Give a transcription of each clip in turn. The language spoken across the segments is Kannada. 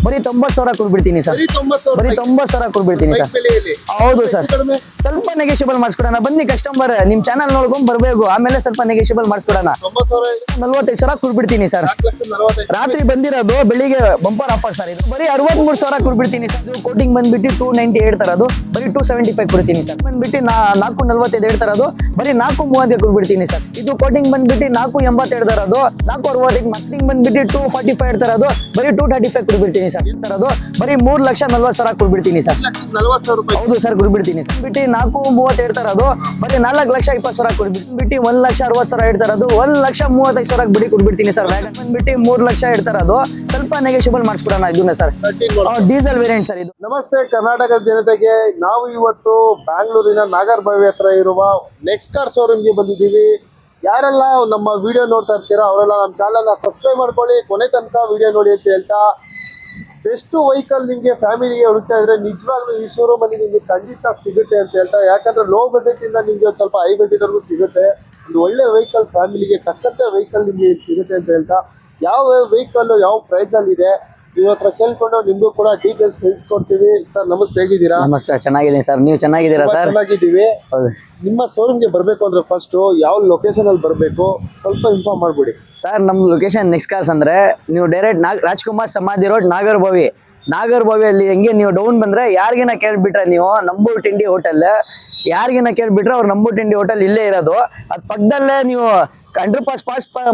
ಬರೀ 90,000 ಕೊಡ್ಬಿಡ್ತೀನಿ ಸರ್. ಬರೀ 90,000 ಕೊಡ್ಬಿಡ್ತೀನಿ ಸರ್. ಹೌದು ಸರ್, ಸ್ವಲ್ಪ ನೆಗೆಷಿಯಬಲ್ ಮಾಡಿಸ್ಕೊಡೋಣ. ಬನ್ನಿ ಕಸ್ಟಮರ್, ನಿಮ್ ಚಾನಲ್ ನೋಡ್ಕೊಂಡ್ ಬರ್ಬೇಕು, ಆಮೇಲೆ ಸ್ವಲ್ಪ ನೆಗೆಷಿಯಬಲ್ ಮಾಡಿಸ್ಕೊಡೋಣ. 45,000 ಕೊಡ್ಬಿಡ್ತೀನಿ ಸರ್. ರಾತ್ರಿ ಬಂದಿರೋದು, ಬೆಳಿಗ್ಗೆ ಬಂಪರ್ ಆಫರ್ ಸರ್. ಇದು ಬರೀ 63,000 ಕೊಡ್ಬಿಡ್ತೀನಿ ಸರ್. ಇದು ಕೋಟಿಂಗ್ ಬಂದ್ಬಿಟ್ಟು 290 ಹೇಳ್ತಾರ, ಅದು ಬರೀ 275 ಕೊಡ್ತೀನಿ ಸರ್. ಬಂದ್ಬಿಟ್ಟು 445 ಹೇಳ್ತಾರ, ಅದು ಬರೀ 430 ಕೊಡ್ಬಿಡ್ತೀನಿ ಸರ್. ಇದು ಕೋಟಿಂಗ್ ಬಂದ್ಬಿಟ್ಟು 480 ಹೇಳ್ತಾರ, ಅದು 460. ಮಸ್ಟಿಂಗ್ ಬಂದ್ಬಿಟ್ಟು 245 ಹೇಳ್ತಾರ, ಅದು ಬರೀ 235 ಕೊಡ್ಬಿಡ್ತೀನಿ ಸರ್. ಅದು ಬರೀ 3,40,000 ಕೊಡ್ಬಿಡ್ತೀನಿ ಸರ್. ಹೌದು ಸರ್, ಕೊಡ್ಬಿಡ್ತೀನಿ ಸರ್. ಬಿಟ್ಟು 430 ಹೇಳ್ತಾರ, ಅದು ಬರೀ 4,20,000 ಕೊಡ್ಬಿಟ್ಟು 1,60,000 ಹೇಳ್ತಾರ, ಅದು 1,35,000 ಬಿಡಿ ಕೊಡ್ಬಿಡ್ತೀನಿ ಸರ್. ವ್ಯಾಗನ್ ಬಂದ್ಬಿಟ್ಟು 3 ಲಕ್ಷ ಹೇಳ್ತಾರ, ಅದು ಸ್ವಲ್ಪ ನೆಗೆಷಿಯಬಲ್ ಮಾಡಿಸ್ಕೊಡೋಣ ಇದನ್ನ ಸರ್. ಡೀಸೆಲ್ ವೇರಿಯಂಟ್ ಸರ್ ಇದು. ನಮಸ್ತೆ ಕರ್ನಾಟಕದ ಜನತೆಗೆ, ನಾವು ಇವತ್ತು ಬ್ಯಾಂಗ್ಳೂರಿನ ನಾಗರಬಾವಿ ಹತ್ರ ಇರುವ ನೆಕ್ಸ್ಟ್ ಕಾರ್ ಶೋರೂಮ್ಗೆ ಬಂದಿದ್ದೀವಿ. ಯಾರೆಲ್ಲ ನಮ್ಮ ವಿಡಿಯೋ ನೋಡ್ತಾ ಇರ್ತೀರಾ ಅವರೆಲ್ಲ ನಮ್ಮ ಚಾನಲ್ನ ಸಬ್ಸ್ಕ್ರೈಬ್ ಮಾಡ್ಕೊಳ್ಳಿ, ಕೊನೆ ತನಕ ವಿಡಿಯೋ ನೋಡಿ ಅಂತ ಹೇಳ್ತಾ, ಬೆಸ್ಟ್ ವೆಹಿಕಲ್ ನಿಮಗೆ ಫ್ಯಾಮಿಲಿಗೆ ಹುಡುಕ್ತಾ ಇದ್ರೆ ನಿಜವಾಗ್ಲೂ ಈ ಶೋರೂಮಲ್ಲಿ ನಿಮಗೆ ಖಂಡಿತ ಸಿಗುತ್ತೆ ಅಂತ ಹೇಳ್ತಾ. ಯಾಕಂದ್ರೆ ಲೋ ಬಜೆಟ್ ಇಂದ ನಿಮಗೆ ಸ್ವಲ್ಪ ಹೈ ಬಜೆಟ್ ವರೆಗೂ ಸಿಗುತ್ತೆ. ಒಂದು ಒಳ್ಳೆ ವೆಹಿಕಲ್ ಫ್ಯಾಮಿಲಿಗೆ ತಕ್ಕಂತೆ ವೆಹಿಕಲ್ ನಿಮಗೆ ಸಿಗುತ್ತೆ ಅಂತ ಹೇಳ್ತಾ, ಯಾವ ವೆಹಿಕಲ್ ಯಾವ ಪ್ರೈಸ್ ಅಲ್ಲಿ ಇದೆ ಇವ್ರ ಹತ್ರ ಕೇಳ್ಕೊಂಡು ನಿಮ್ಗೂ ಕೂಡ ಡೀಟೇಲ್ಸ್ ತಿಳಿಸ್ಕೊಡ್ತೀವಿ. ಸರ್ ನಮಸ್ತೆ, ಹೇಗಿದ್ದೀರಾ? ನಮಸ್ತೆ, ಚೆನ್ನಾಗಿದ್ದೀನಿ ಸರ್. ನೀವು ಚೆನ್ನಾಗಿದ್ದೀರಾ ಸರ್? ಚೆನ್ನಾಗಿದ್ದೀವಿ. ಹೌದು. ನಿಮ್ಮ ಶೋರೂಮ್ಗೆ ಬರಬೇಕು ಅಂದ್ರೆ ಫಸ್ಟ್ ಯಾವ ಲೊಕೇಶನ್ ಅಲ್ಲಿ ಬರಬೇಕು ಸ್ವಲ್ಪ ಇನ್ಫಾರ್ಮ್ ಮಾಡ್ಬಿಡಿ ಸರ್. ನಮ್ಮ ಲೊಕೇಶನ್ ನೆಕ್ಸ್ಟ್ ಕಾರ್ಸ್ ಅಂದ್ರೆ ನೀವು ಡೈರೆಕ್ಟ್ ರಾಜ್ಕುಮಾರ್ ಸಮಾಧಿ ರೋಡ್ ನಾಗರಬಾವಿಯಲ್ಲಿ ಹೆಂಗೆ ನೀವು ಡೌನ್ ಬಂದ್ರೆ ಯಾರಿಗಿನ ಕೇಳ್ಬಿಟ್ರೆ ನೀವು ನಂಬೂರು ತಿಂಡಿ ಹೋಟೆಲ್, ಯಾರಿಗಿನ ಕೇಳ್ಬಿಟ್ರೆ ಅವ್ರು ನಂಬೂರು ತಿಂಡಿ ಹೋಟೆಲ್ ಇಲ್ಲೇ ಇರೋದು. ಅದ್ ಪಕ್ಕದಲ್ಲೇ ನೀವು ಅಂಡರ್ ಪಾಸ್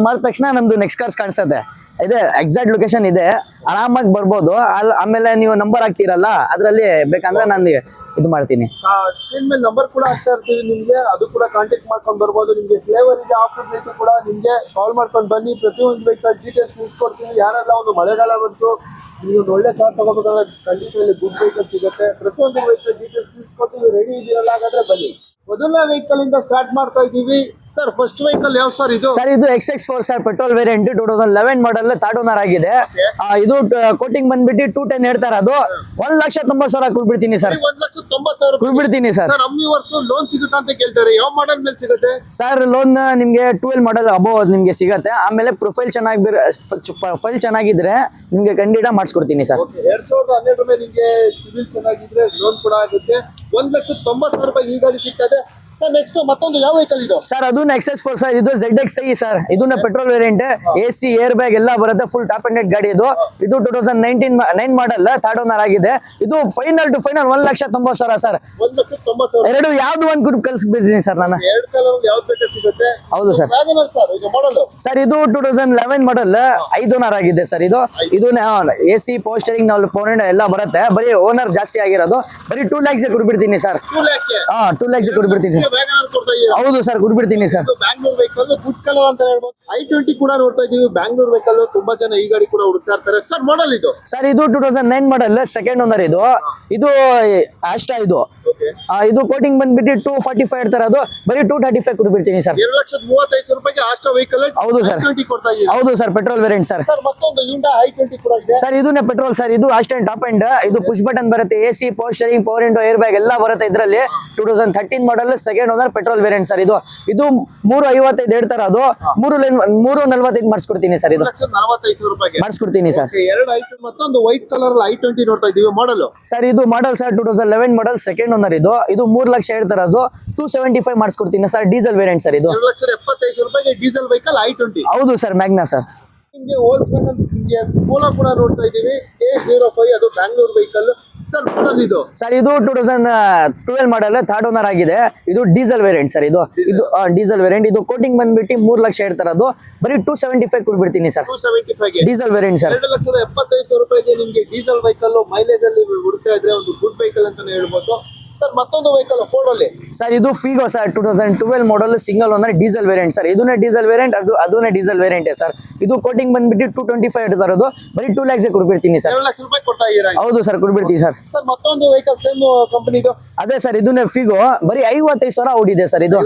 ಮಾಡಿದ ತಕ್ಷಣ ನಮ್ದು ನೆಕ್ಸ್ಟ್ ಕಾರ್ಸ್ ಕಾಣಿಸುತ್ತೆ. ಇದೆ ಎಕ್ಸಾಕ್ಟ್ ಲೊಕೇಶನ್ ಇದೆ, ಆರಾಮಾಗಿ ಬರ್ಬೋದು. ಆಮೇಲೆ ನೀವು ನಂಬರ್ ಹಾಕ್ತೀರಲ್ಲ, ಅದರಲ್ಲಿ ಬೇಕಂದ್ರೆ ನಾನು ಇದು ಮಾಡ್ತೀನಿ. ಸ್ಕ್ರೀನ್ ಮೇಲೆ ನಂಬರ್ ಕೂಡ ಹಾಕ್ತಾ ಇರ್ತೀವಿ ನಿಮ್ಗೆ, ಅದು ಕೂಡ ಕಾಂಟ್ಯಾಕ್ಟ್ ಮಾಡ್ಕೊಂಡು ಬರ್ಬೋದು. ನಿಮ್ಗೆ ಫ್ಲೇವರ್ ಇದೆ, ಆಫರ್ ಬೇಕು ಕೂಡ ನಿಮ್ಗೆ ಕಾಲ್ ಮಾಡ್ಕೊಂಡು ಬನ್ನಿ. ಪ್ರತಿಯೊಂದು ವೆಹಿಕಲ್ ಡೀಟೇಲ್ಸ್ ತಿಳಿಸ್ಕೊಡ್ತೀವಿ. ಯಾರೆಲ್ಲ ಒಂದು ಮಳೆಗಾಲ ಬಂತು ನೀವು ಒಂದು ಒಳ್ಳೆ ಕಾರ್ ತಗೋಬೇಕಾದ್ರೆ ಖಂಡಿತ ಇಲ್ಲಿ ಗುಡ್ ವೆಹಿಕಲ್ ಸಿಗುತ್ತೆ. ಪ್ರತಿಯೊಂದು ವೆಹಿಕಲ್ ಡೀಟೇಲ್ಸ್ ತಿಳಿಸ್ಕೊಡ್ತೀವಿ. ರೆಡಿ ಇದೆಯಲ್ಲ, ಹಾಗಾದ್ರೆ ಬನ್ನಿ. ಮೊದಲನೇ ವೆಹಿಕಲ್ ಇಂದ ಸ್ಟಾರ್ಟ್ ಮಾಡ್ತಾ ಇದೀವಿ ಸರ್. ಫಸ್ಟ್ ವೆಹಿಕಲ್ ಯಾವ ಸರ್ ಇದು? ಸರ್ ಇದು XX4 ಸರ್, ಪೆಟ್ರೋಲ್ ವೇರಿಯಂಟ್ 2011 ಮಾಡಲ್, ಥರ್ಡ್ ಓನರ್ ಆಗಿದೆ. ಇದು ಕೋಟಿಂಗ್ ಬಂದ್ಬಿಟ್ಟು 210 ಹೇಳ್ತಾರ, ಅದು 1,90,000 ಕೊಡ್ಬಿಡ್ತೀನಿ ಸರ್. 1,90,000 ಕೊಡ್ಬಿಡ್ತೀನಿ ಸರ್. ಲೋನ್ ಸಿಗುತ್ತಾ ಅಂತ ಕೇಳ್ತಾರೆ, ಯಾವ ಮಾಡಲ್ ಮೇಲೆ ಸಿಗುತ್ತೆ ಸರ್? ಲೋನ್ ನಿಮ್ಗೆ 12 ಮಾಡಲ್ ಅಬೋವ್ ನಿಮ್ಗೆ ಸಿಗತ್ತೆ. ಆಮೇಲೆ ಪ್ರೊಫೈಲ್ ಚೆನ್ನಾಗಿದ್ರೆ ನಿಮ್ಗೆ ಖಂಡಿತ ಮಾಡಿಸ್ಕೊಡ್ತೀನಿ ಸರ್. 2012 ಮೇಲೆ ನಿಮ್ಗೆ ಸಿವಿಲ್ ಚೆನ್ನಾಗಿದ್ರೆ ಲೋನ್ ಕೂಡ ಆಗುತ್ತೆ. 1,90,000 ರೂಪಾಯಿ ಈ ಗಾಡಿ ಸಿಗ್ತದೆ ಸರ್. ನೆಕ್ಸ್ಟ್ ಮತ್ತೊಂದು ಯಾವ ವೆಹಿಕಲ್ ಇದು ಸರ್? ಅದನ್ನ XS4 ಸರ್. ಇದು ZXi ಸರ್. ಇದನ್ನ petrol variant, AC air bag ಎಲ್ಲ ಬರುತ್ತೆ, ಫುಲ್ ಟಾಪ್ ಅಂಡ್ ಗಾಡಿ ಇದು. ಇದು 2019 ಮಾಡಲ್, ಥರ್ಡ್ ಓನರ್ ಆಗಿದೆ. ಇದು ಫೈನಲ್ ಟು ಫೈನಲ್ 1,90,000 ಸರ್. 1,90,000 ಎರಡು ಯಾವ್ದು ಒಂದು ಕೂಡ ಕಳ್ಸಿಬಿಡ್ತೀನಿ ಸರ್ ನಾನು. ಎರಡು ಕಲರ್ ಯಾವ್ದು ಬೇಕಾದ್ರೆ ಸಿಗುತ್ತೆ. ಹೌದು ಸರ್. ಸರ್ ಇದು ಮಾಡಲ್ ಸರ್, ಇದು 2011 ಮಾಡಲ್, 5 ಓನರ್ ಆಗಿದೆ ಸರ್. ಇದು AC power steering power window ಎಲ್ಲ ಬರುತ್ತೆ. ಬರೀ ಓನರ್ ಜಾಸ್ತಿ ಆಗಿರೋದು. ಬರೀ 2 lakhs ಕೊಡ್ಬಿಡ್ತೀನಿ ಸರ್. 2 lakhs ಕೊಡ್ಬಿಡ್ತೀನಿ. ಹೌದು ಸರ್, ಕೊಡ್ಬಿಡ್ತೀನಿ sir. Bangalore vehicle good colour ಅಂತ ಹೇಳ್ಬೋದು. I20 ಕೂಡ ನೋಡ್ತಾ ಇದೀವಿ. ಬ್ಯಾಂಗ್ಳೂರ್ ವೆಹಿಕಲ್ ತುಂಬಾ ಜನ ಈ ಗಾಡಿ ಕೂಡ ಹುಡುಕ್ತಾ ಇರ್ತಾರೆ ಸರ್. ಮಾಡಲ್ ಇದು ಸರ್? ಇದು 2009 ಮಾಡಲ್, ಸೆಕೆಂಡ್ ಓನರ್ ಇದು. ಇದು ಆಸ್ಟಾ ಇದು. ಇದು ಕೋಟಿಂಗ್ ಬಂದ್ಬಿಟ್ಟು 245 ಹೇಳ್ತಾರೆ, ಅದು ಬರೀ 235 ಕೊಡ್ಬಿಡ್ತೀನಿ ಸರ್. 2,35,000 ರೂಪಾಯಿಗೆ ಆಸ್ಟಾ ವೆಹಿಕಲ್. ಹೌದು ಸರ್. ಹೌದು ಸರ್, ಪೆಟ್ರೋಲ್ ವೇರಿಯಂಟ್ ಸರ್. ಮತ್ತೊಂದು I20 ಕೂಡ ಇದೆ ಸರ್. ಇದನ್ನೇ ಪೆಟ್ರೋಲ್ ಸರ್. ಇದು ಆಸ್ಟನ್ ಟಾಪ್ ಅಂಡ್, ಇದು ಪುಷ್ ಬಟನ್ ಬರುತ್ತೆ, AC power steering power window air bag ಎಲ್ಲ ಬರುತ್ತೆ ಇದರಲ್ಲಿ. 2013 model, second owner, petrol variant sir. ಇದು 355 ಹೇಳ್ತಾರ, ಅದು 345 ಮಾಡಿಸ್ಕೊಡ್ತೀನಿ ಸರ್. ಇದು 1,45,000 ರೂಪಾಯಿಗೆ ಮಾಡಿಸ್ಕೊಡ್ತೀನಿ ಸರ್. ಮತ್ತೊಂದು ವೈಟ್ ಕಲರ್ I20 ನೋಡ್ತಾ ಇದೀವಿ. ಮಾಡಲ್ ಸರ್? ಇದು ಮಾಡಲ್ ಸರ್ 2011 ಮಾಡಲ್, ಸೆಕೆಂಡ್ ಓನರ್ ಇದು. ಇದು 3 ಲಕ್ಷ ಹೇಳ್ತಾರ, ಅದು 275 ಮಾಡಿಸ್ಕೊಡ್ತೀನಿ ಸರ್. Diesel variant sir. ಇದು 2,75,000 ರೂಪಾಯಿಗೆ ಡೀಸೆಲ್ ವೆಹಿಕಲ್ I20. ಹೌದು ಸರ್, ಮ್ಯಾಗ್ನಾ ಸರ್. ನಿಮಗೆ ಹೋಲ್ಸ್ವ್ಯಾಗನ್ ನಿಮಗೆ ಪೋಲೋ ಕೂಡ ನೋಡ್ತಾ ಇದೀವಿ, A05, ಅದು ಬ್ಯಾಂಗ್ಳೂರ್ ವೆಹಿಕಲ್ ಸರ್. ಮಾಡಲ್ ಇದು ಸರ್? ಇದು 2012 ಮಾಡಲ್, ಥರ್ಡ್ ಓನರ್ ಆಗಿದೆ. ಇದು ಡೀಸೆಲ್ ವೇರಿಯಂಟ್ ಸರ್. ಇದು ಡೀಸೆಲ್ ವೇರಿಯಂಟ್. ಇದು ಕೋಟಿಂಗ್ ಬಂದ್ಬಿಟ್ಟು 3 ಲಕ್ಷ ಹೇಳ್ತಾರ, ಅದು ಬರೀ 275 ಕೊಡ್ಬಿಡ್ತೀನಿ ಸರ್. 275 diesel variant sir. 2,75,000 ರೂಪಾಯಿಗೆ ನಿಮಗೆ ಡೀಸೆಲ್ ವೆಹಿಕಲ್ ಮೈಲೇಜ್ ಅಲ್ಲಿ ಹುಡುಕ್ತಾ ಇದ್ರೆ ಒಂದು ಗುಡ್ ವೆಹಿಕಲ್ ಅಂತಾನೆ ಹೇಳ್ಬೋದು ಸರ್. ಮತ್ತೊಂದು ವೆಹಿಕಲ್ ಫೋರ್ಡ್ ಅಲ್ಲಿ ಸರ್. ಇದು Figo sir, 2012 model, single owner, diesel variant sir. ಇದನ್ನೇ ಡೀಸೆಲ್ ವೇರಿಯಂಟ್, ಅದನ್ನೇ ಡೀಸೆಲ್ ವೇರಿಯಂಟ್ ಸರ್. ಇದು ಕೋಟಿಂಗ್ ಬಂದ್ಬಿಟ್ಟು 225 ಹೇಳ್ತಾರೆ, ಅದು ಬರೀ 2 lakhs ಕೊಡ್ಬಿಡ್ತೀನಿ ಸರ್. 2 ಲಕ್ಷ ರೂಪಾಯಿ ಕೊಡ್ತಾ ಇದ್ದೀರಾ? ಹೌದು ಸರ್, ಕೊಡ್ಬಿಡ್ತೀನಿ ಸರ್. ಸರ್ ಮತ್ತೊಂದು ವೆಹಿಕಲ್ ಸೇಮ್ ಕಂಪನಿದು ಅದೇ ಸರ್. ಇದನ್ನೇ ಫಿಗೋ, ಬರೀ 55,000 ಓಡಿದೆ ಸರ್. ಇದು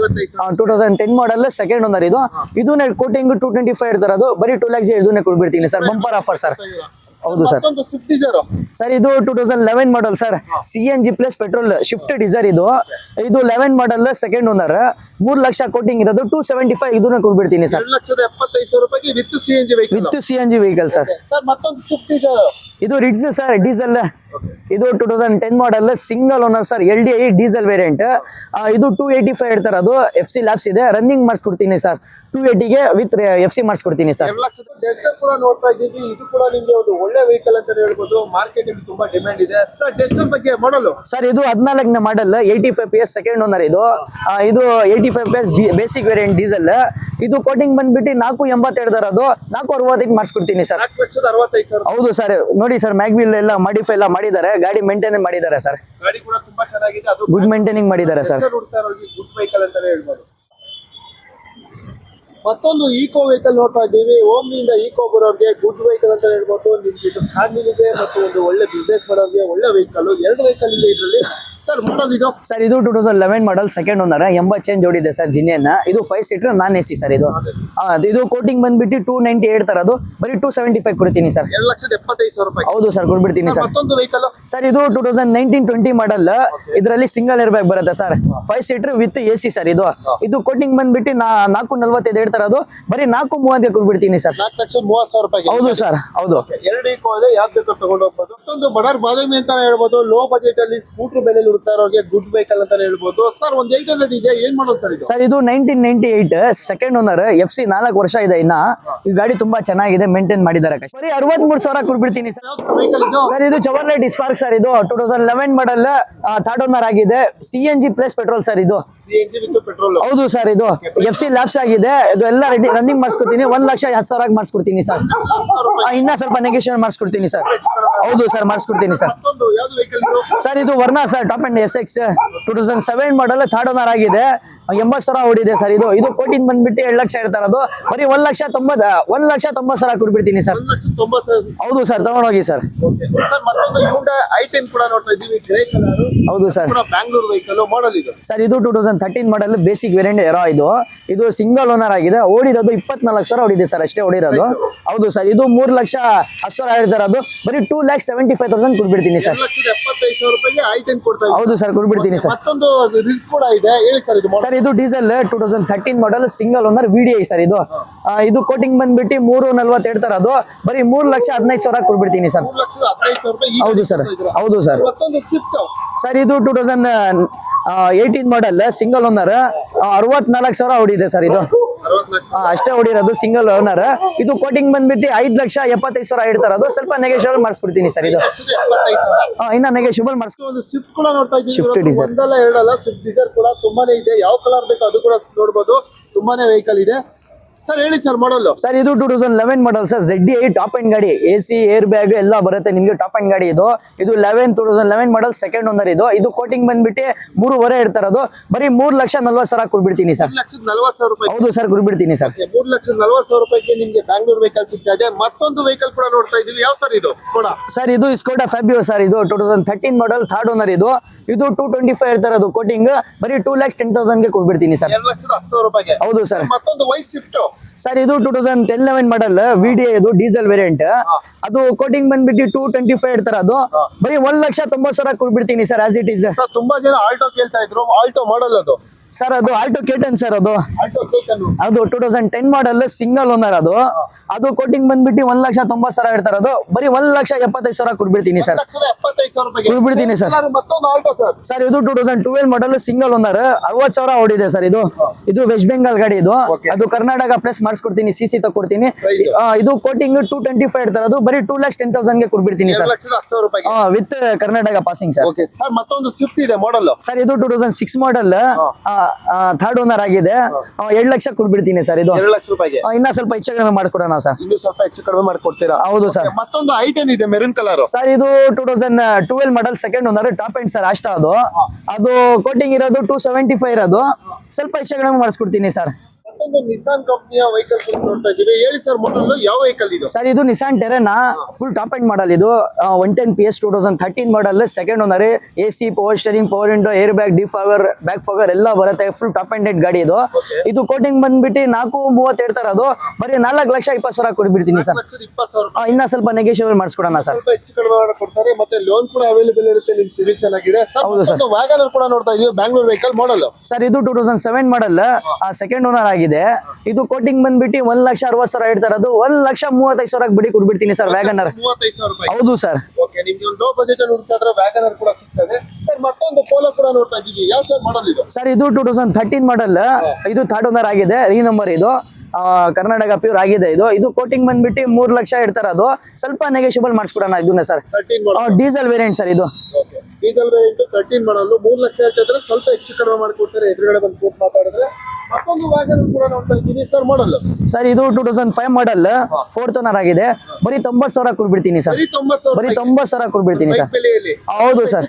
2010 ಮಾಡಲ್, ಸೆಕೆಂಡ್ ಓನರ್ ಇದು. ಇದನ್ನೇ ಕೋಟಿಂಗ್ 225 ಹೇಳ್ತಾರೆ, ಅದು ಬರೀ 2 lakhs ಇದನ್ನೇ ಕೊಡ್ಬಿಡ್ತೀನಿ ಸರ್. Bumper offer sir. ಹೌದು ಸರ್ ಮತ್ತೊಂದು ಸ್ವಿಫ್ಟ್ ಡಿಸೈರ್. ಸರ್ ಇದು 2011 model sir, CNG plus petrol Swift Dzire ಇದು 11 model second owner, 3 lakh quoting ಇರೋದು, 275 ಇದನ್ನ ಕೊಡ್ಬಿಡ್ತೀನಿ ಸರ್. 2,75,000 ರೂಪಾಯಿಗೆ with CNG vehicle. With CNG vehicle sir. Sir ಮತ್ತೊಂದು ಸ್ವಿಫ್ಟ್ ಡಿಸೈರ್. ಇದು ರಿಡ್ಸ್ ಸರ್, ಡೀಸೆಲ್. ಇದು 2010 model single owner sir, LDI diesel variant. ಇದು 285 ಹೇಳ್ತಾರೆ, ಅದು FC ಲ್ಯಾಬ್ಸ್ ಇದೆ, ರನ್ನಿಂಗ್ ಮಾಡಿಸ್ಕೊಡ್ತೀನಿ ಸರ್. 280ಗೆ ವಿತ್ FC ಮಾಡಿಸ್ಕೊಡ್ತೀನಿ ಸರ್. 2,00,000 ಡೆಸ್ಟರ್ ಕೂಡ ನೋಡ್ತಾ ಇದ್ದೀವಿ. ಇದು ಕೂಡ ನಿಮಗೆ ಒಂದು ಒಳ್ಳೆ ವೆಹಿಕಲ್ ಅಂತ ಹೇಳ್ಬೋದು. ಮಾರ್ಕೆಟ್ ಅಲ್ಲಿ ತುಂಬಾ ಡಿಮ್ಯಾಂಡ್ ಇದೆ. ಸರ್ ಡೆಸ್ಟರ್ ಬಗ್ಗೆ ಮಾಡಲು ಸರ್ ಇದು 14ನೇ ಮಾಡಲ್, 85 PS ಸೆಕೆಂಡ್ ಓನರ್ ಇದು. ಇದು 85 PS ಬೇಸಿಕ್ ವೇರಿಯಂಟ್ ಡೀಸೆಲ್. ಇದು ಕೋಟಿಂಗ್ ಬಂದ್ಬಿಟ್ಟು 480 ಹೇಳ್ತಾರೆ, ಅದು 460ಗೆ ಮಾಡಿಸ್ಕೊಡ್ತೀನಿ ಸರ್. 4,65,000. ಹೌದು ಸರ್, ನೋಡಿ ಸರ್ ಮ್ಯಾಗ್ವಿಲ್ ಎಲ್ಲ ಮಾಡಿಫೈ ಎಲ್ಲ ಮಾಡಿದ್ದಾರೆ, ಗಾಡಿ ಮೇಂಟೈನ್ ಮಾಡಿದ್ದಾರೆ ಸರ್. ಗಾಡಿ ಕೂಡ ತುಂಬಾ ಚೆನ್ನಾಗಿದೆ. ಅದು ಗುಡ್ ಮೇಂಟೈನಿಂಗ್ ಮಾಡಿದ್ದಾರೆ ಸರ್. ಗುಡ್ ವೆಹಿಕಲ್ ಅಂತಾನೆ ಹೇಳ್ಬೋದು. ಮತ್ತೊಂದು ಈಕೋ ವೆಹಿಕಲ್ ನೋಡ್ತಾ ಇದ್ದೀವಿ. ಓಮ್ನಿಯಿಂದ ಈಕೋ ಬರೋರಿಗೆ ಗುಡ್ ವೆಹಿಕಲ್ ಅಂತ ಹೇಳ್ಬೋದು. ನಿಮ್ಗೆ ಇದು ಫ್ಯಾಮಿಲಿಗೆ ಮತ್ತು ಒಂದು ಒಳ್ಳೆ ಬಿಸ್ನೆಸ್ ಮಾಡೋರಿಗೆ ಒಳ್ಳೆ ವೆಹಿಕಲ್. 2 ವೆಹಿಕಲ್ ಇದೆ ಇದರಲ್ಲಿ. ಸರ್ ಮಾಡಲ್ ಇದು ಸರ್ ಇದು 2011 ಮಾಡಲ್ ಸೆಕೆಂಡ್ ಓನರ್, 80 ಚೇಂಜ್ ಓಡಿದೆ ಸರ್ ಜಿನಿಯನ್. ಇದು 5 ಸೀಟರ್ ನಾನ್ AC ಸರ್. ಇದು ಇದು ಕೋಟಿಂಗ್ ಬಂದ್ಬಿಟ್ಟು 290 ಹೇಳ್ತಾರೆ, ಅದು ಬರೀ 275 ಕೊಡ್ತೀನಿ ಸರ್. 2,75,000 ರೂಪಾಯಿ. ಹೌದು ಸರ್, ಕೊಡ್ಬಿಡ್ತೀನಿ ಸರ್. ಮತ್ತೊಂದು ವೆಹಿಕಲ್ ಸರ್ ಇದು 2019-20 ಮಾಡಲ್, ಇದರಲ್ಲಿ ಸಿಂಗಲ್ ಏರ್ ಬ್ಯಾಗ್ ಬರುತ್ತೆ sir, 5 seater with AC sir. ಇದು ಕೋಟಿಂಗ್ ಬಂದ್ಬಿಟ್ಟು 445 ಹೇಳ್ತಾರೆ, ಅದು ಬರೀ 430ಗೆ ಕೊಡ್ಬಿಡ್ತೀನಿ ಸರ್. 4,30,000 ರೂಪಾಯಿ. ಹೌದು ಸರ್, ಹೌದು. 2 ಈಕೋ ಇದೆ, ಯಾವ್ದು ಬೇಕಾದ್ರೂ ತಗೊಂಡು ಹೋಗ್ಬೋದು. ಮತ್ತೊಂದು ಬಡರ್ ಬಾದಾಮಿ ಅಂತ ಹೇಳ್ಬೋದು. ಲೋ ಬಜೆಟ್ ಅಲ್ಲಿ ಸ್ಕೂಟರ್ ಬೆಲೆ ಹುಡುಕ್ತಾ ಇರೋರಿಗೆ ಗುಡ್ ವೆಹಿಕಲ್ ಅಂತ ಹೇಳ್ಬೋದು. ಸರ್ ಒಂದು 800 ಇದೆ, ಏನ್ ಮಾಡೋದು ಸರ್ ಇದು? ಸರ್ ಇದು 1998 ಸೆಕೆಂಡ್ ಓನರ್, FC 4 ವರ್ಷ ಇದೆ ಇನ್ನ. ಈ ಗಾಡಿ ತುಂಬಾ ಚೆನ್ನಾಗಿದೆ, ಮೇಂಟೈನ್ ಮಾಡಿದ್ದಾರೆ. ಬರೀ 63,000 ಕೊಡ್ಬಿಡ್ತೀನಿ ಸರ್. ವೆಹಿಕಲ್ ಇದು ಸರ್ ಇದು ಚವರ್ಲೆಟ್ ಸ್ಪಾರ್ಕ್ ಸರ್. ಇದು 2011 ಮಾಡಲ್, ಥರ್ಡ್ ಓನರ್ ಆಗಿದೆ, CNG ಪ್ಲಸ್ ಪೆಟ್ರೋಲ್ ಸರ್. ಇದು CNG ವಿತ್ ಪೆಟ್ರೋಲ್. ಹೌದು ಸರ್. ಇದು FC ಲ್ಯಾಬ್ಸ್ ಆಗಿದೆ, ಇದು ಎಲ್ಲ ರನ್ನಿಂಗ್ ಮಾಡಿಸ್ಕೊಡ್ತೀನಿ. 1,10,000 ಮಾಡಿಸ್ಕೊಡ್ತೀನಿ ಸರ್. ಇನ್ನ ಸ್ವಲ್ಪ ನೆಗೋಷಿಯೇಟ್ ಮಾಡಿಸ್ಕೊಡ್ತೀನಿ ಸರ್. ಹೌದು ಸರ್, ಮಾಡಿಸ್ಕೊಡ್ತೀನಿ ಸರ್. ಮತ್ತೊಂದು ಯಾವ್ದು ವೆಹಿಕಲ್ ಇದು? ಸರ್ ಇದು Verna sir, top and SX 2007 model, third owner ಆಗಿದೆ, 80,000 ಓಡಿದೆ ಸರ್. ಇದು ಕೋಟಿಂಗ್ ಬಂದ್ಬಿಟ್ಟು 2 ಲಕ್ಷ ಹೇಳ್ತಾರೆ, ಅದು ಬರೀ 1,90,000 ಕೊಡ್ಬಿಡ್ತೀನಿ ಸರ್. 1,90,000. ಹೌದು ಸರ್, ತಗೊಂಡೋಗಿ ಸರ್. ಸರ್ ಮತ್ತೊಂದು Hyundai i10 ಕೂಡ ನೋಡ್ತಾ ಇದ್ದೀವಿ, ಗ್ರೇ ಕಲರ್. ಹೌದು ಸರ್. ಕೂಡ ಬ್ಯಾಂಗ್ಳೂರ್ ವೆಹಿಕಲ್. ಮಾಡಲ್ ಇದು ಸರ್ ಇದು 2013 ಮಾಡಲ್, ಬೇಸಿಕ್ ವೇರಿಯಂಟ್ ಎರೋ. ಇದು ಸಿಂಗಲ್ ಓನರ್ ಆಗಿದೆ, ಓಡಿರೋದು 24,00,000 ಓಡಿದೆ ಸರ್, ಅಷ್ಟೇ ಓಡಿರೋದು. ಹೌದು ಸರ್. ಇದು 3,10,000 ಹೇಳ್ತಾರೆ, ಅದು ಬರೀ 2,75,000 ಕೊಡ್ಬಿಡ್ತೀನಿ ಸರ್. 2,75,000 ರೂಪಾಯಿಗೆ i10 ಕೊಡ್ತಾ ಇದ್ದೀವಿ. ಹೌದು ಸರ್, ಕೊಡ್ಬಿಡ್ತೀನಿ ಸರ್. ಮತ್ತೊಂದು ರಿಲ್ಸ್ ಕೂಡ ಇದೆ, ಹೇಳಿ ಸರ್ ಇದು. ಸರ್ ಇದು diesel 2013 model, single owner, VDI sir. ಇದು ಕೋಟಿಂಗ್ ಬಂದ್ಬಿಟ್ಟು 340 ಹೇಳ್ತಾರೆ, ಅದು ಬರೀ 3,15,000 ಕೊಡ್ಬಿಡ್ತೀನಿ ಸರ್. 3,15,000 ರೂಪಾಯಿ. ಹೌದು ಸರ್. ಹೌದು ಸರ್. ಮತ್ತೊಂದು ಸ್ವಿಫ್ಟ್. ಸರ್ ಇದು 2018 ಮಾಡಲ್, ಸಿಂಗಲ್ ಓನರ್, 64,000 ಓಡಿದೆ ಸರ್. ಇದು 60 ಲಕ್ಷ. ಅಷ್ಟೇ ಓಡಿರೋದು, ಸಿಂಗಲ್ ಓನರ್. ಇದು ಕೋಟಿಂಗ್ ಬಂದ್ಬಿಟ್ಟು 5,75,000 ಹೇಳ್ತಾರೆ, ಅದು ಸ್ವಲ್ಪ ನೆಗೋಷಿಯೇಬಲ್ ಮಾಡಿಸ್ಕೊಡ್ತೀನಿ ಸರ್. ಇದು 75,000. ಇನ್ನ ನೆಗೋಷಿಯೇಬಲ್ ಮಾಡಿಸ್ಕೊ. ಒಂದು ಸ್ವಿಫ್ಟ್ ಕೂಡ ನೋಡ್ತಾ ಇದ್ದೀವಿ. Swift Desire. ಒಂದಲ್ಲ ಎರಡಲ್ಲ, ಸ್ವಿಫ್ಟ್ ಡಿಸೈರ್ ಕೂಡ ತುಂಬಾನೇ ಇದೆ. ಯಾವ ಕಲರ್ ಬೇಕು ಅದು ಕೂಡ ನೋಡ್ಬೋದು. ತುಂಬಾನೇ ವೆಹಿಕಲ್ ಇದೆ. ಸರ್ ಹೇಳಿ ಸರ್ ಮಾಡಲು. ಸರ್ ಇದು 2011 model sir, ZDI top and ಗಾಡಿ, AC ಏರ್ ಬ್ಯಾಗ್ ಎಲ್ಲ ಬರುತ್ತೆ ನಿಮ್ಗೆ, ಟಾಪ್ ಅಂಡ್ ಗಾಡಿ. ಇದು 2011 ಮಾಡಲ್ ಸೆಕೆಂಡ್ ಓನರ್. ಇದು ಕೋಟಿಂಗ್ ಬಂದ್ಬಿಟ್ಟು 3.5 ಇರ್ತಾರೆ, ಅದು ಬರೀ 3,40,000 ಕೊಡ್ಬಿಡ್ತೀನಿ ಸರ್. 3,40,000 ರೂಪಾಯಿ. ಹೌದು ಸರ್, ಕೊಡ್ಬಿಡ್ತೀನಿ ಸರ್. 3,40,000 ರೂಪಾಯಿಗೆ ನಿಮ್ಗೆ ಬ್ಯಾಂಗ್ಳೂರ್ ವೆಹಿಕಲ್ ಸಿಗ್ತಾ ಇದೆ. ಮತ್ತೊಂದು ವೆಹಿಕಲ್ ಕೂಡ ನೋಡ್ತಾ ಇದೀವಿ. ಯಾವ ಸರ್ ಇದು? ಸರ್ ಇದು ಸ್ಕೋಡಾ ಫ್ಯಾಬಿಯೋ ಸರ್. ಇದು 2013 ಮಾಡಲ್, ಥರ್ಡ್ ಓನರ್. ಇದು 225 ಇರ್ತಾರೆ, ಅದು ಕೋಟಿಂಗ್ ಬರೀ 2,10,000 ಕೊಡ್ಬಿಡ್ತೀನಿ ಸರ್. 2,10,000 ರೂಪಾಯಿಗೆ. ಹೌದು ಸರ್. ಮತ್ತೊಂದು ವೈಟ್ ಸ್ವಿಫ್ಟ್. ಸರ್ ಇದು 2011 ಮಾಡಲ್, VDI, ಇದು ಡೀಸೆಲ್ ವೇರಿಯಂಟ್. ಅದು ಕೋಟಿಂಗ್ ಬಂದ್ಬಿಟ್ಟು 225 ಇರ್ತಾರೆ, ಅದು ಬರೀ 1,90,000 ಕೊಡ್ಬಿಡ್ತೀನಿ sir, as it is. Sir ತುಂಬಾ ಜನ ಆಲ್ಟೋ ಕೇಳ್ತಾ ಇದ್ರು. ಆಲ್ಟೋ ಮಾಡಲ್ ಅದು ಸರ್. ಅದು ಆಲ್ಟೋ K10 ಸರ್. ಅದು ಆಲ್ಟೋ K10. ಅದು 2010 ಮಾಡಲ್, ಸಿಂಗಲ್ ಓನರ್. ಅದು ಕೋಟಿಂಗ್ ಬಂದ್ಬಿಟ್ಟು 1,90,000 ಇರ್ತಾರೆ, ಅದು ಬರೀ 1,75,000 ಕೊಡ್ಬಿಡ್ತೀನಿ ಸರ್. 1,75,000 ರೂಪಾಯಿಗೆ ಕೊಡ್ಬಿಡ್ತೀನಿ ಸರ್. ಮತ್ತೊಂದು ಆಲ್ಟೋ ಸರ್. ಸರ್ ಇದು 2012 ಮಾಡಲ್, ಸಿಂಗಲ್ ಓನರ್, 60,000 ಓಡಿದೆ ಸರ್. ಇದು ವೆಸ್ಟ್ ಬೆಂಗಾಲ್ ಗಾಡಿ. ಅದು ಕರ್ನಾಟಕ ಪ್ಲೇಸ್ ಮಾಡಿಸ್ಕೊಡ್ತೀನಿ, CC ತಗೊಡ್ತೀನಿ. ಇದು ಕೋಟಿಂಗ್ 225 ಇರ್ತಾರೆ, ಅದು ಬರೀ 2,10,000 ಕೊಡ್ಬಿಡ್ತೀನಿ ಸರ್. 2,10,000 ರೂಪಾಯಿಗೆ with Karnataka passing sir. Okay sir. ಮತ್ತೊಂದು ಸ್ವಿಫ್ಟ್ ಇದೆ ಮಾಡಲ್. ಸರ್ ಇದು 2006 ಮಾಡಲ್, ಥರ್ಡ್ ಓನರ್ ಆಗಿದೆ, 2 ಲಕ್ಷ ಕೊಡ್ಬಿಡ್ತೀನಿ ಸರ್. ಇದು 2 ಲಕ್ಷ ರೂಪಾಯಿಗೆ. ಇನ್ನ ಸ್ವಲ್ಪ ಹೆಚ್ಚು ಕಡಿಮೆ ಮಾಡ್ಕೊಡೋಣ ಸರ್. ಇನ್ನು ಸ್ವಲ್ಪ ಹೆಚ್ಚು ಕಡಿಮೆ ಮಾಡ್ಕೊಡ್ತೀರಾ? ಹೌದು ಸರ್. ಮತ್ತೊಂದು i10 ಇದೆ, ಮೆರೂನ್ ಕಲರ್. ಸರ್ ಇದು 2012 model, second owner, top end sir. ಅಷ್ಟ ಅದು ಕೋಟಿಂಗ್ ಇರೋದು 275 ಇರೋದು, ಸ್ವಲ್ಪ ಹೆಚ್ಚು ಕಡಿಮೆ ಮಾಡಿಸ್ಕೊಡ್ತೀನಿ ಸರ್. ಮತ್ತೊಂದು ನಿಸಾನ್ ಕಂಪ್ನಿಯ ವೆಹಿಕಲ್ ನೋಡ್ತಾ ಇದೀವಿ. ಹೇಳಿ ಸರ್, ಮೊದಲು ಯಾವ ವೆಹಿಕಲ್ ಇದು? ಸರ್ ಇದು Nissan Terrano full top end model ಇದು 110 PS 2013 model, second owner. AC, power steering, power window, air bag, defogger, back fogger ಎಲ್ಲ ಬರುತ್ತೆ. ಫುಲ್ ಟಾಪ್ ಎಂಡೆಡ್ ಗಾಡಿ ಇದು. ಇದು ಕೋಟಿಂಗ್ ಬಂದ್ಬಿಟ್ಟು 4.30 ಹೇಳ್ತಾರೆ, ಅದು ಬರೀ 4,20,000 ಕೊಡ್ಬಿಡ್ತೀನಿ ಸರ್. 4,20,000 ಇನ್ನ ಸ್ವಲ್ಪ ನೆಗೋಷಿಯೇಬಲ್ ಮಾಡಿಸ್ಕೊಡೋಣ ಸರ್. ಸ್ವಲ್ಪ ಹೆಚ್ಚು ಕಡಿಮೆ ಕೊಡ್ತಾರೆ, ಮತ್ತೆ ಲೋನ್ ಕೂಡ ಅವೈಲೇಬಲ್ ಇರುತ್ತೆ. ನಿಮ್ ಸಿವಿಲ್ ಚೆನ್ನಾಗಿದೆ ಸರ್. ಹೌದು ಸರ್. ವ್ಯಾಗನರ್ ಕೂಡ ನೋಡ್ತಾ ಇದೀವಿ, ಬ್ಯಾಂಗ್ಳೂರ್ ವೆಹಿಕಲ್ ಮಾಡಲ್ ಸರ್. ಇದು 2007 ಮಾಡಲ್, ಸೆಕೆಂಡ್ ಓನರ್ ಆಗಿದೆ. ಇದು ಕೋಟಿಂಗ್ ಬಂದ್ಬಿಟ್ಟು 1,60,000 ಹೇಳ್ತಾರೆ, ಅದು 1,35,000 ಬಿಡಿ ಕೊಡ್ಬಿಡ್ತೀನಿ ಸರ್ ವ್ಯಾಗನರ್. 35,000 ರೂಪಾಯಿ. ಹೌದು ಸರ್. ಓಕೆ, ನಿಮ್ಗೆ ಒಂದು ಲೋ ಬಜೆಟ್ ಅಲ್ಲಿ ಹುಡುಕಾದ್ರೆ ವ್ಯಾಗನರ್ ಕೂಡ ಸಿಗ್ತದೆ ಸರ್. ಮತ್ತೊಂದು ಪೋಲೋ ಕೂಡ ನೋಡ್ತಾ ಇದೀವಿ, ಯಾವ ಸರ್ ಮಾಡಲ್ ಇದು? ಸರ್ ಇದು 2013 ಮಾಡಲ್, ಇದು ಥರ್ಡ್ ಓನರ್ ಆಗಿದೆ. ಈ ನಂಬರ್ ಇದು ಕರ್ನಾಟಕ ಪ್ಯೂರ್ ಆಗಿದೆ. ಇದು ಕೋಟಿಂಗ್ ಬಂದ್ಬಿಟ್ಟು 3 ಲಕ್ಷ ಇಡ್ತಾರೆ, ಅದು ಸ್ವಲ್ಪ ನೆಗೋಷಿಯಬಲ್ ಮಾಡಿಸ್ಕೊಡೋಣ ಇದನ್ನ ಸರ್. 13 ಮಾಡಲ್ ಡೀಸೆಲ್ ವೇರಿಯಂಟ್ ಸರ್ ಇದು. ಡೀಸೆಲ್ ವೇರಿಯಂಟ್ 13 ಮಾಡಲ್, 3 ಲಕ್ಷ ಹೇಳ್ತಿದ್ರೆ ಸ್ವಲ್ಪ ಹೆಚ್ಚು ಕಡಿಮೆ ಮಾಡಿಕೊಡ್ತಾರೆ. ಎದುರುಗಡೆ ಬಂದು ಕೂತ್ ಮಾತಾಡಿದ್ರೆ. ಮತ್ತೊಂದು ವ್ಯಾಗನರ್ ಕೂಡ ನೋಡ್ತಾ ಇದ್ದೀವಿ ಸರ್, ಮಾಡಲ್ ಸರ್. ಇದು 2005 ಮಾಡಲ್, ಫೋರ್ತ್ ಓನರ್ ಆಗಿದೆ. ಬರೀ 90,000 ಕೊಡ್ಬಿಡ್ತೀನಿ ಸರ್. ಬರೀ 90,000 ಕೊಡ್ಬಿಡ್ತೀನಿ ಸರ್. ಹೌದು ಸರ್.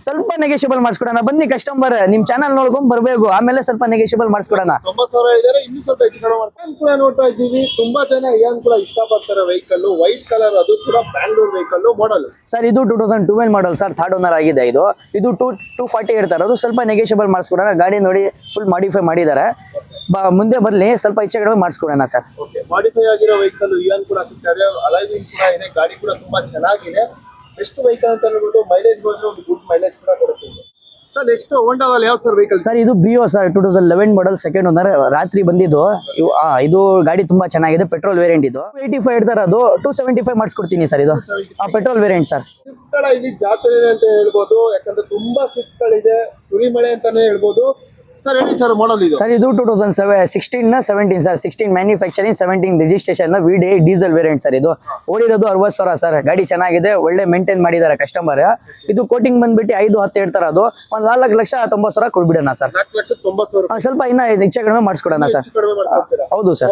ಸ್ವಲ್ಪ ನೆಗೋಷಿಯಬಲ್ ಮಾಡಿಸ್ಕೊಡೋಣ ಬನ್ನಿ. ಕಸ್ಟಮರ್ ನಿಮ್ ಚಾನಲ್ ನೋಡ್ಕೊಂಡ್ ಬರ್ಬೇಕು, ಆಮೇಲೆ ಸ್ವಲ್ಪ ನೆಗೋಷಿಯಬಲ್ ಮಾಡಿಸ್ಕೊಡೋಣ. 90,000 ಇದಾರೆ, ಇನ್ನೂ ಸ್ವಲ್ಪ ಹೆಚ್ಚು ಕಡಿಮೆ ಮಾಡ್ಕೊಂಡು ಕೂಡ ನೋಡ್ತಾ ಇದ್ದೀವಿ. ತುಂಬಾ ಜನ ಏನ್ ಕೂಡ ಇಷ್ಟಪಡ್ತಾರೆ ವೆಹಿಕಲ್, ವೈಟ್ ಕಲರ್, ಅದು ಕೂಡ ಬ್ಯಾಂಗ್ಳೂರ್ ವೆಹಿಕಲ್ ಮಾಡಲ್ ಸರ್. ಇದು 2012 ಮಾಡಲ್ ಸರ್, ಥರ್ಡ್ ಓನರ್ ಆಗಿದೆ. ಇದು 240 ಇರ್ತಾರೆ, ಅದು ಸ್ವಲ್ಪ ನೆಗೋಷಿಯಬಲ್ ಮಾಡಿಸ್ಕೊಡೋಣ. ಗಾಡಿ ನೋಡಿ ಫುಲ್ ಮಾಡಿಫೈ ಮಾಡಿದ್ದಾರೆ. ಮುಂದೆ ಬರ್ಲಿ, ಸ್ವಲ್ಪ ಹೆಚ್ಚು ಕಡಿಮೆ ಮಾಡಿಸ್ಕೊಡೋಣ ಸರ್. ಮಾಡಿಫೈ ಆಗಿರೋ ವೆಹಿಕಲ್ ಇಯನ್ ಕೂಡ ಸಿಗ್ತದೆ, ಅಲೈವಿಂಗ್ ಕೂಡ ಇದೆ. ಗಾಡಿ ಕೂಡ ತುಂಬಾ ಚೆನ್ನಾಗಿದೆ. ಬೆಸ್ಟ್ ವೆಹಿಕಲ್ ಅಂತ ಹೇಳ್ಬಿಟ್ಟು ಮೈಲೇಜ್ ಹೋದ್ರೆ ಒಂದು ಗುಡ್ ಮೈಲೇಜ್ ಕೂಡ ಕೊಡುತ್ತೆ ಸರ್. ನೆಕ್ಸ್ಟ್ ಹೋಂಡಾದಲ್ಲಿ ಯಾವ ಸರ್ ವೆಹಿಕಲ್? ಸರ್ ಇದು BO ಸರ್, 2011 ಮಾಡಲ್, ಸೆಕೆಂಡ್ ಓನರ್. ರಾತ್ರಿ ಬಂದಿದ್ದು ಇದು ಗಾಡಿ ತುಂಬಾ ಚೆನ್ನಾಗಿದೆ. ಪೆಟ್ರೋಲ್ ವೇರಿಯಂಟ್ ಇದು 85 ಇಡ್ತಾರೆ, ಅದು 275 ಮಾಡಿಸ್ಕೊಡ್ತೀನಿ ಸರ್. ಇದು ಪೆಟ್ರೋಲ್ ವೇರಿಯಂಟ್ ಸರ್. ಸ್ವಿಫ್ಟ್ ಗಳ ಇಲ್ಲಿ ಜಾತ್ರೆ ಅಂತ ಹೇಳ್ಬೋದು, ಯಾಕಂದ್ರೆ ತುಂಬಾ ಸ್ವಿಫ್ಟ್ ಗಳಿದೆ. ಸುರಿಮಳೆ ಅಂತಾನೆ ಹೇಳ್ಬೋದು ಸರ್. ಹೇಳಿ ಸರ್, ಮಾಡಲ್ ಇದು? ಸರ್ ಇದು 2016-17 sir. 16 manufacturing, 17 registration, VDI diesel variant sir. ಇದು ಓಡಿರೋದು 60,000 ಸರ್. ಗಾಡಿ ಚೆನ್ನಾಗಿದೆ, ಒಳ್ಳೆ ಮೇಂಟೈನ್ ಮಾಡಿದ್ದಾರೆ ಕಸ್ಟಮರ್. ಇದು ಕೋಟಿಂಗ್ ಬಂದ್ಬಿಟ್ಟು 5-10 ಹೇಳ್ತಾರೆ, ಅದು 4,90,000 ಕೊಡ್ಬಿಡೋಣ ಸರ್. 4,90,000 ಸ್ವಲ್ಪ ಇನ್ನ ಹೆಚ್ಚು ಕಡಿಮೆ ಮಾಡಿಸ್ಕೊಡೋಣ ಸರ್. ಹೌದು ಸರ್.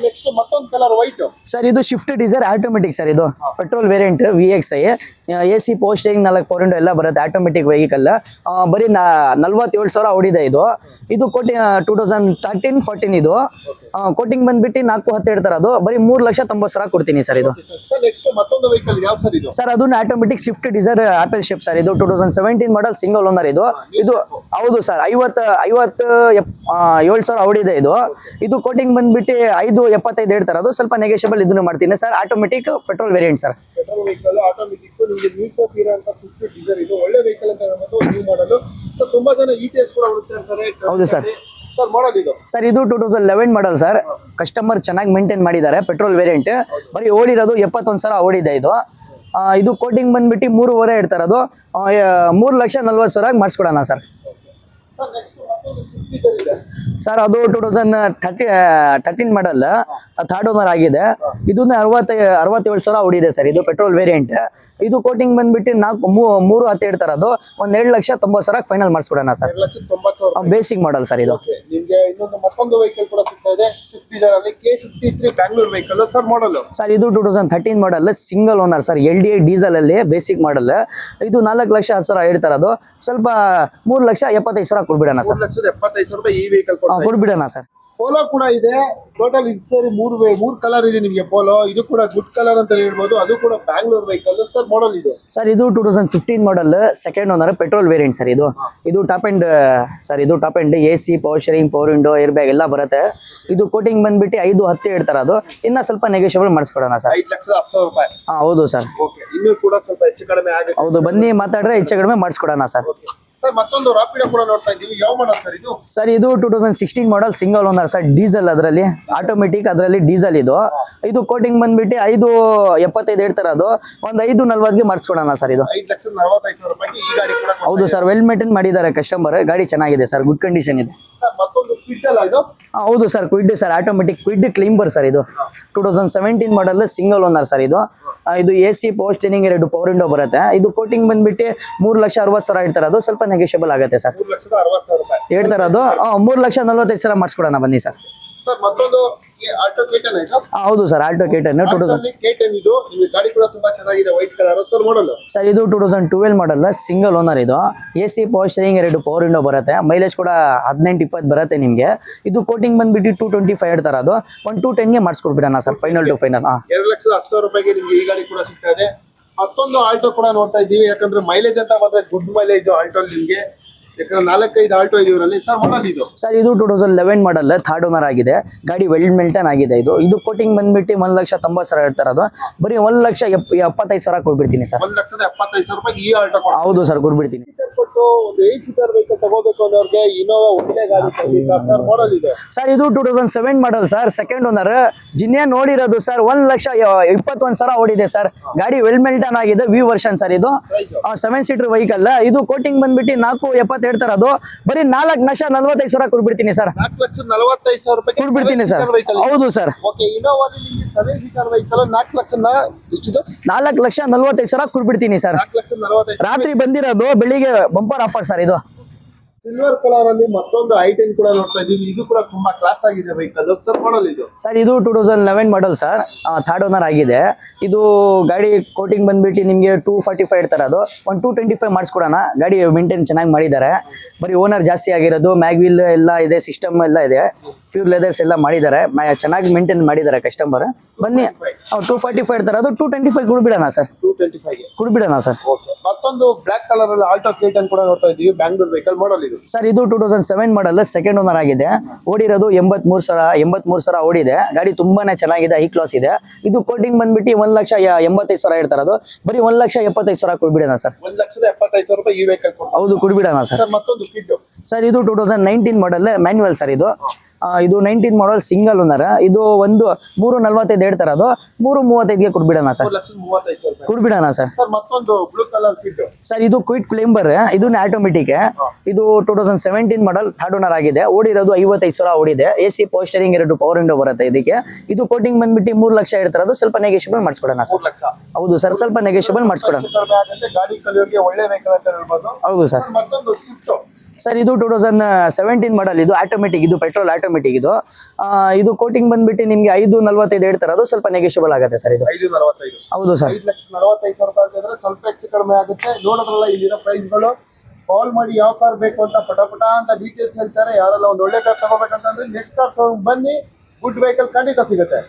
ನೆಕ್ಸ್ಟ್ ಮತ್ತೊಂದು ಕಲರ್ ವೈಟ್ ಸರ್. ಇದು ಶಿಫ್ಟ್ ಡಿಸೈರ್ ಆಟೋಮೆಟಿಕ್ ಸರ್. ಇದು petrol variant, VXI, AC, power steering, 4 power window ಎಲ್ಲ ಬರುತ್ತೆ. ಆಟೋಮೆಟಿಕ್ ವೆಹಿಕಲ್, ಬರೀ 47,000 ಓಡಿದೆ. ಇದು 2013-14 ಇದು. ಕೋಟಿಂಗ್ ಬಂದ್ಬಿಟ್ಟು 4-10 ಹೇಳ್ತಾರೆ, ಅದು ಬರೀ 3,90,000 ಕೊಡ್ತೀನಿ ಸರ್. ಇದು ನೆಕ್ಸ್ಟ್ ಮತ್ತೊಂದು ವೆಹಿಕಲ್ ಯಾವ ಸರ್ ಇದು? ಸರ್, ಅದನ್ನ automatic Swift Dzire apple shape sir. ಇದು 2017 ಮಾಡಲ್, ಸಿಂಗಲ್ ಓನರ್. ಇದು ಹೌದು ಸರ್. 57,000 ಓಡಿದೆ. ಇದು ಕೋಟಿಂಗ್ ಬಂದ್ಬಿಟ್ಟು 5.75 ಹೇಳ್ತಾರೆ, ಅದು ಸ್ವಲ್ಪ ನೆಗೋಷಿಯಬಲ್ ಇದನ್ನು ಮಾಡ್ತೀನಿ sir. Automatic petrol variant sir. Petrol vehicle automatic, ನಿಮಗೆ ನ್ಯೂಸ್ ಆಫ್ ಇರೋಂಥ ಸ್ವಿಫ್ಟ್ ಡಿಸೈರ್ ಇದು ಒಳ್ಳೆ ವೆಹಿಕಲ್ ಅಂತ ಹೇಳ್ಬೋದು. New model sir. ತುಂಬಾ ಜನ ETS ಕೂಡ ಹುಡುಕ್ತಾ ಇರ್ತಾರೆ. ಹೌದು ಸರ್. ಸರ್, ಮಾಡಲ್ ಇದು? ಸರ್ ಇದು 2011 ಮಾಡಲ್ ಸರ್. ಕಸ್ಟಮರ್ ಚೆನ್ನಾಗಿ ಮೇಂಟೈನ್ ಮಾಡಿದ್ದಾರೆ. ಪೆಟ್ರೋಲ್ ವೇರಿಯಂಟ್, ಬರೀ ಓಡಿರೋದು 71,000 ಓಡಿದೆ. ಇದು ಕೋಟಿಂಗ್ ಬಂದ್ಬಿಟ್ಟು 3.5 ಹೇಳ್ತಾರೆ, ಅದು 3,40,000 ಮಾಡಿಸ್ಕೊಡೋಣ ಸರ್. ಸರ್ ಅದು 2013 ಮಾಡಲ್, ಥರ್ಡ್ ಓನರ್ ಆಗಿದೆ. ಇದನ್ನ 67,000 ಓಡಿದೆ ಸರ್. ಇದು ಪೆಟ್ರೋಲ್ ವೇರಿಯಂಟ್. ಇದು ಕೋಟಿಂಗ್ ಬಂದ್ಬಿಟ್ಟು 3.10 ಹೇಳ್ತಾರೆ, ಅದು 1,90,000 ಫೈನಲ್ ಮಾಡಿಸ್ಕೊಡೋಣ ಸರ್. 1,90,000 basic model sir. ಇದು ನಿಮಗೆ ಇನ್ನೊಂದು ಮತ್ತೊಂದು ವೆಹಿಕಲ್ ಕೂಡ ಸಿಗ್ತಾ ಇದೆ, ಸ್ವಿಫ್ಟ್ ಡಿಸೈರ್ ಅಲ್ಲಿ K53 Bangalore vehicle sir. Model sir ಇದು 2013 model, single owner sir. LDI diesel ಅಲ್ಲಿ ಬೇಸಿಕ್ ಮಾಡಲ್. ಇದು 4,10,000 ಹೇಳ್ತಾರೆ, ಅದು ಸ್ವಲ್ಪ 3,75,000 ಕೊಡ್ಬಿಡೋಣ ಸರ್. 3,75,000 ಈ ವೆಹಿಕಲ್ ಕೊಡ್ಬಿಡೋಣ ಸರ್. ಪೋಲೋ ಕೂಡ ಇದೆ. ಟೋಟಲ್ ಇದು ಸೇರಿ ಮೂರು ಕಲರ್ ಇದೆ ನಿಮಗೆ ಪೋಲೋ. ಇದು ಕೂಡ ಗುಡ್ ಕಲರ್ ಅಂತ ಹೇಳ್ಬೋದು, ಅದು ಕೂಡ ಬ್ಯಾಂಗ್ಳೂರ್ ವೆಹಿಕಲ್ ಸರ್. ಮಾಡಲ್ ಇದು? ಸರ್ ಇದು 2015 model, second owner, petrol variant sir. ಇದು ಟಾಪ್ ಎಂಡ್ ಸರ್. ಇದು top end, AC, power steering, power window, air bag ಎಲ್ಲ ಬರುತ್ತೆ. ಇದು ಕೋಟಿಂಗ್ ಬಂದ್ಬಿಟ್ಟು 5-10 ಹೇಳ್ತಾರೆ, ಅದು ಇನ್ನ ಸ್ವಲ್ಪ ನೆಗೋಷಿಯಬಲ್ ಮಾಡಿಸ್ಕೊಡೋಣ ಸರ್. 5,10,000 ರೂಪಾಯಿ. ಹೌದು ಸರ್. ಇನ್ನೂ ಕೂಡ ಸ್ವಲ್ಪ ಹೆಚ್ಚು ಕಡಿಮೆ ಆಗುತ್ತೆ. ಹೌದು, ಬನ್ನಿ ಮಾತಾಡ್ರೆ ಹೆಚ್ಚು ಕಡಿಮೆ ಮಾಡಿಸ್ಕೊಡೋಣ ಸರ್. ಸರ್, ಮತ್ತೊಂದು ರಾಪಿಡೋ ಕೂಡ ನೋಡ್ತಾ ಇದ್ದೀವಿ, ಯಾವ ಮಾಡಲ್ ಸರ್ ಇದು? ಸರ್ ಇದು 2016 ಮಾಡಲ್, ಸಿಂಗಲ್ ಓನರ್ ಸರ್. ಡೀಸೆಲ್, ಅದರಲ್ಲಿ ಆಟೋಮೆಟಿಕ್, ಅದರಲ್ಲಿ ಡೀಸೆಲ್. ಇದು ಕೋಟಿಂಗ್ ಬಂದ್ಬಿಟ್ಟು 5.75 ಹೇಳ್ತಾರೆ, ಅದು 5.40ಗೆ ಮಾಡಿಸ್ಕೊಡೋಣ ಸರ್. ಇದು 5,40,000 ರೂಪಾಯಿಗೆ ಈ ಗಾಡಿ ಕೂಡ. ಹೌದು ಸರ್. ವೆಲ್ ಮೇಂಟೈನ್ ಮಾಡಿದ್ದಾರೆ ಕಸ್ಟಮರ್. ಗಾಡಿ ಚೆನ್ನಾಗಿದೆ ಸರ್, ಗುಡ್ ಕಂಡೀಷನ್ ಇದೆ. ಮತ್ತೊಂದು ಕ್ವಿಡ್ ಅಲ್ಲ ಇದು? ಹೌದು sir, Kwid sir. Automatic Kwid climber sir. ಇದು 2017 ಮಾಡಲ್, ಸಿಂಗಲ್ ಓನರ್ ಸರ್. ಇದು AC, power steering, 2 power window ಬರುತ್ತೆ. ಇದು ಕೋಟಿಂಗ್ ಬಂದ್ಬಿಟ್ಟು 3,60,000 ಹೇಳ್ತಾರೆ, ಅದು ಸ್ವಲ್ಪ ನೆಗೋಷಿಯಬಲ್ ಆಗುತ್ತೆ ಸರ್. 3,60,000 ರೂಪಾಯಿ ಹೇಳ್ತಾರೆ, ಅದು 3,45,000 ಮಾಡಿಸ್ಕೊಡೋಣ ಬನ್ನಿ ಸರ್. ಸರ್ ಮತ್ತೊಂದು ಆಲ್ಟೋ K10 ಆಯ್ತಾ? ಹೌದು ಸರ್, ಆಲ್ಟೋ K10 2000. K10 ಇದು ನಿಮಗೆ ಗಾಡಿ ಕೂಡ ತುಂಬಾ ಚೆನ್ನಾಗಿದೆ, white colour sir model. Sir ಇದು 2012 ಮಾಡಲ್, ಸಿಂಗಲ್ ಓನರ್ ಇದು. AC power steering, 2 power window ಬರುತ್ತೆ, ಮೈಲೇಜ್ ಕೂಡ 18-20 ಬರುತ್ತೆ ನಿಮಗೆ. ಇದು ಕೋಟಿಂಗ್ ಬಂದ್ಬಿಟ್ಟು 225 ಹೇಳ್ತಾರೆ, ಅದು 1-210 ಮಾಡಿಸ್ಕೊಡ್ಬಿಡೋಣ ಸರ್, ಫೈನಲ್ ಟು ಫೈನಲ್. 2,10,000 ರೂಪಾಯಿಗೆ ನಿಮ್ಗೆ ಈ ಗಾಡಿ ಕೂಡ ಸಿಗ್ತಾ ಇದೆ. ಮತ್ತೊಂದು ಆಲ್ಟೋ ಕೂಡ ನೋಡ್ತಾ ಇದ್ದೀವಿ, ಯಾಕಂದ್ರೆ ಮೈಲೇಜ್ ಅಂತ ಬಂದ್ರೆ ಗುಡ್ ಮೈಲೇಜ್ ಆಲ್ಟೋ ನಿಮ್ಗೆ, ಯಾಕಂದ್ರೆ 4-5 ಆಲ್ಟೋ ಇದೆ ಇವರಲ್ಲಿ. ಸರ್ ಮಾಡಲ್ ಇದು? ಸರ್ ಇದು 2011 ಮಾಡಲ್, ಥರ್ಡ್ ಓನರ್ ಆಗಿದೆ, ಗಾಡಿ ವೆಲ್ ಮೇಂಟೈನ್ ಆಗಿದೆ. ಇದು ಕೋಟಿಂಗ್ ಬಂದ್ಬಿಟ್ಟು 1,90,000 ಹೇಳ್ತಾರೆ, ಅದು ಬರೀ 1,75,000 ಕೊಡ್ಬಿಡ್ತೀನಿ ಸರ್. 1,75,000 ರೂಪಾಯಿಗೆ ಈ ಆಲ್ಟೋ ಹೌದು ಸರ್, ಕೊಡ್ಬಿಡ್ತೀನಿ. ಕೊಟ್ಟು ಒಂದು 8 ಸೀಟರ್ ವೆಹಿಕಲ್ ತಗೋಬೇಕು ಅನ್ನೋರಿಗೆ ಇನೋವಾ ಒಳ್ಳೆ ಗಾಡಿ ಖಂಡಿತ. ಸರ್ ಮಾಡಲ್ ಇದೆ? ಸರ್ ಇದು 2007 ಮಾಡಲ್ ಸರ್, ಸೆಕೆಂಡ್ ಓನರ್. ಜಿನ್ನೆ ನೋಡಿರೋದು ಸರ್ 1,21,000 ಓಡಿದೆ ಸರ್. ಗಾಡಿ ವೆಲ್ ಮೇಂಟೈನ್ ಆಗಿದೆ, ವಿ ವರ್ಷನ್ ಸರ್. ಇದು 7 ಸೀಟರ್ ವೆಹಿಕಲ್. ಇದು ಕೋಟಿಂಗ್ ಬಂದ್ಬಿಟ್ಟು 470 ಹೇಳ್ತಾರೆ, ಅದು ಬರೀ 4,45,000 ಕೊಡ್ಬಿಡ್ತೀನಿ ಸರ್. 4,45,000 ರೂಪಾಯಿ ಕೊಡ್ಬಿಡ್ತೀನಿ ಸರ್. ಹೌದು ಸರ್. ಓಕೆ, ಇನೋವಾದಲ್ಲಿ ನಿಮಗೆ 7 ಸೀಟರ್ ವೆಹಿಕಲ್ 4,00,000 ಎಷ್ಟಿದೆ? 4,45,000 ಕೊಡ್ಬಿಡ್ತೀನಿ ಸರ್. 4,45,000 ರಾತ್ರಿ ಬಂದಿರೋದು, ಬೆಳಿಗ್ಗೆ ಬಂಪರ್ ಆಫರ್ ಸರ್ ಇದು. ಸಿಲ್ವರ್ ಕಲರ್ ಅಲ್ಲಿ ಮತ್ತೊಂದು i10 ಕೂಡ ನೋಡ್ತಾ ಇದೀವಿ. ಇದು ಕೂಡ ತುಂಬಾ ಕ್ಲಾಸ್ ಆಗಿದೆ ವೆಹಿಕಲ್. ಸರ್ ಮಾಡಲ್ ಇದು? ಸರ್ ಇದು 2011 ಮಾಡಲ್ ಸರ್, ಥರ್ಡ್ ಓನರ್ ಆಗಿದೆ. ಇದು ಗಾಡಿ ಕೋಟಿಂಗ್ ಬಂದ್ಬಿಟ್ಟು ನಿಮಗೆ 245 ಇಡ್ತಾರೆ, ಅದು 225 ಮಾಡಿಸ್ಕೊಡೋಣ. ಗಾಡಿ ಮೇಂಟೈನ್ ಚೆನ್ನಾಗಿ ಮಾಡಿದ್ದಾರೆ, ಬರೀ ಓನರ್ ಜಾಸ್ತಿ ಆಗಿರೋದು, ಮ್ಯಾಗ್ವಿಲ್ ಎಲ್ಲ ಇದೆ, ಸಿಸ್ಟಮ್ ಎಲ್ಲ ಇದೆ, ಪ್ಯೂರ್ ಲೆದರ್ಸ್ ಎಲ್ಲ ಮಾಡಿದ್ದಾರೆ, ಚೆನ್ನಾಗಿ ಮೇಂಟೈನ್ ಮಾಡಿದ್ದಾರೆ ಕಸ್ಟಮರ್. ಬನ್ನಿ, 245 ಇಡ್ತಾರೆ, ಅದು 225 ಕೊಡ್ಬಿಡೋಣ ಸರ್. 225 ಕೊಡ್ಬಿಡೋಣ ಸರ್. ಮತ್ತೊಂದು ಬ್ಲಾಕ್ ಕಲರ್ ಅಲ್ಲಿ ಆಲ್ಟೋ K10 ಕೂಡ ನೋಡ್ತಾ ಇದೀವಿ, ಬ್ಯಾಂಗ್ಳೂರ್ ವೆಹಿಕಲ್. ಮಾಡಲ್ ಇದು? ಸರ್ ಇದು 2007 ಮಾಡಲ್, ಸೆಕೆಂಡ್ ಓನರ್ ಆಗಿದೆ. ಓಡಿರೋದು 83,000 ಓಡಿದೆ. ಗಾಡಿ ತುಂಬಾನೇ ಚೆನ್ನಾಗಿದೆ, ಹೈ ಕ್ಲಾಸ್ ಇದೆ. ಇದು ಕೋಟಿಂಗ್ ಬಂದ್ಬಿಟ್ಟು 1,85,000 ಹೇಳ್ತಾರೆ, ಅದು ಬರೀ 1,75,000 ಕೊಡ್ಬಿಡೋಣ ಸರ್. 1,75,000 ರೂಪಾಯಿ ಈ ವೆಹಿಕಲ್. ಹೌದು, ಕೊಡ್ಬಿಡೋಣ ಸರ್. ಮತ್ತೊಂದು ಕಿಡ್ ಸರ್ ಇದು 2019 ಮಾಡಲ್, ಮ್ಯಾನ್ಯುವಲ್ ಸರ್. ಇದು 19 ಮಾಡಲ್, ಸಿಂಗಲ್ ಓನರ್. ಇದು 3,45 ಹೇಳ್ತಾರೆ, ಅದು 3,35ಗೆ ಕೊಡ್ಬಿಡೋಣ ಸರ್. 1,35,000 ಕೊಡ್ಬಿಡೋಣ ಸರ್. ಸರ್ ಮತ್ತೊಂದು ಬ್ಲೂ ಕಲರ್ ಕಿಡ್. ಸರ್ ಇದು ಕ್ವಿಟ್ ಕ್ಲೈಂಬರ್, ಇದನ್ನ ಆಟೋಮೆಟಿಕ್. ಇದು 2017 ಮಾಡಲ್, ಥರ್ಡ್ ಓನರ್ ಆಗಿದೆ. ಓಡಿರೋದು 55,000 ಓಡಿದೆ. AC power steering, 2 power window ಬರುತ್ತೆ ಇದಕ್ಕೆ. ಇದು ಕೋಟಿಂಗ್ ಬಂದ್ಬಿಟ್ಟು 3,00,000 ಹೇಳ್ತಾರೆ, ಅದು ಸ್ವಲ್ಪ ನೆಗೋಷಿಯಬಲ್ ಮಾಡಿಸ್ಕೊಡೋಣ ಸರ್. 3,00,000. ಹೌದು ಸರ್, ಸ್ವಲ್ಪ ನೆಗೋಷಿಯಬಲ್ ಮಾಡಿಸ್ಕೊಡೋಣ. ಗಾಡಿ ಕಲಿಯೋರಿಗೆ ಒಳ್ಳೆ ವೆಹಿಕಲ್ ಅಂತ ಹೇಳ್ಬೋದು. ಹೌದು ಸರ್. ಮತ್ತೊಂದು ಸ್ವಿಫ್ಟ್. ಸರ್ ಇದು 2017 ಮಾಡಲ್, ಇದು ಆಟೋಮೆಟಿಕ್, ಇದು ಪೆಟ್ರೋಲ್ ಆಟೋಮೆಟಿಕ್. ಇದು ಕೋಟಿಂಗ್ ಬಂದ್ಬಿಟ್ಟು ನಿಮಗೆ 5,45 ಹೇಳ್ತಾರೆ, ಅದು ಸ್ವಲ್ಪ ನೆಗೋಷಿಯಬಲ್ ಆಗುತ್ತೆ ಸರ್. ಇದು 5,45. ಹೌದು ಸರ್. 5,45,000 ರೂಪಾಯಿ ಆಗಿದ್ರೆ ಸ್ವಲ್ಪ ಹೆಚ್ಚು ಕಡಿಮೆ ಆಗುತ್ತೆ. ನೋಡೋದ್ರಲ್ಲ ಇಲ್ಲಿರೋ ಪ್ರೈಸ್ಗಳು. ಕಾಲ್ ಮಾಡಿ ಯಾವ ಕಾರ್ ಬೇಕು ಅಂತ ಪಟ ಅಂತ ಡೀಟೇಲ್ಸ್ ಹೇಳ್ತಾರೆ. ಯಾರೆಲ್ಲ ಒಂದು ಒಳ್ಳೆ ಕಾರ್ ತಗೋಬೇಕಂತಂದ್ರೆ ನೆಕ್ಸ್ಟ್ ಕಾರ್ ಬನ್ನಿ, ಗುಡ್ ವೆಹಿಕಲ್ ಖಂಡಿತ ಸಿಗುತ್ತೆ.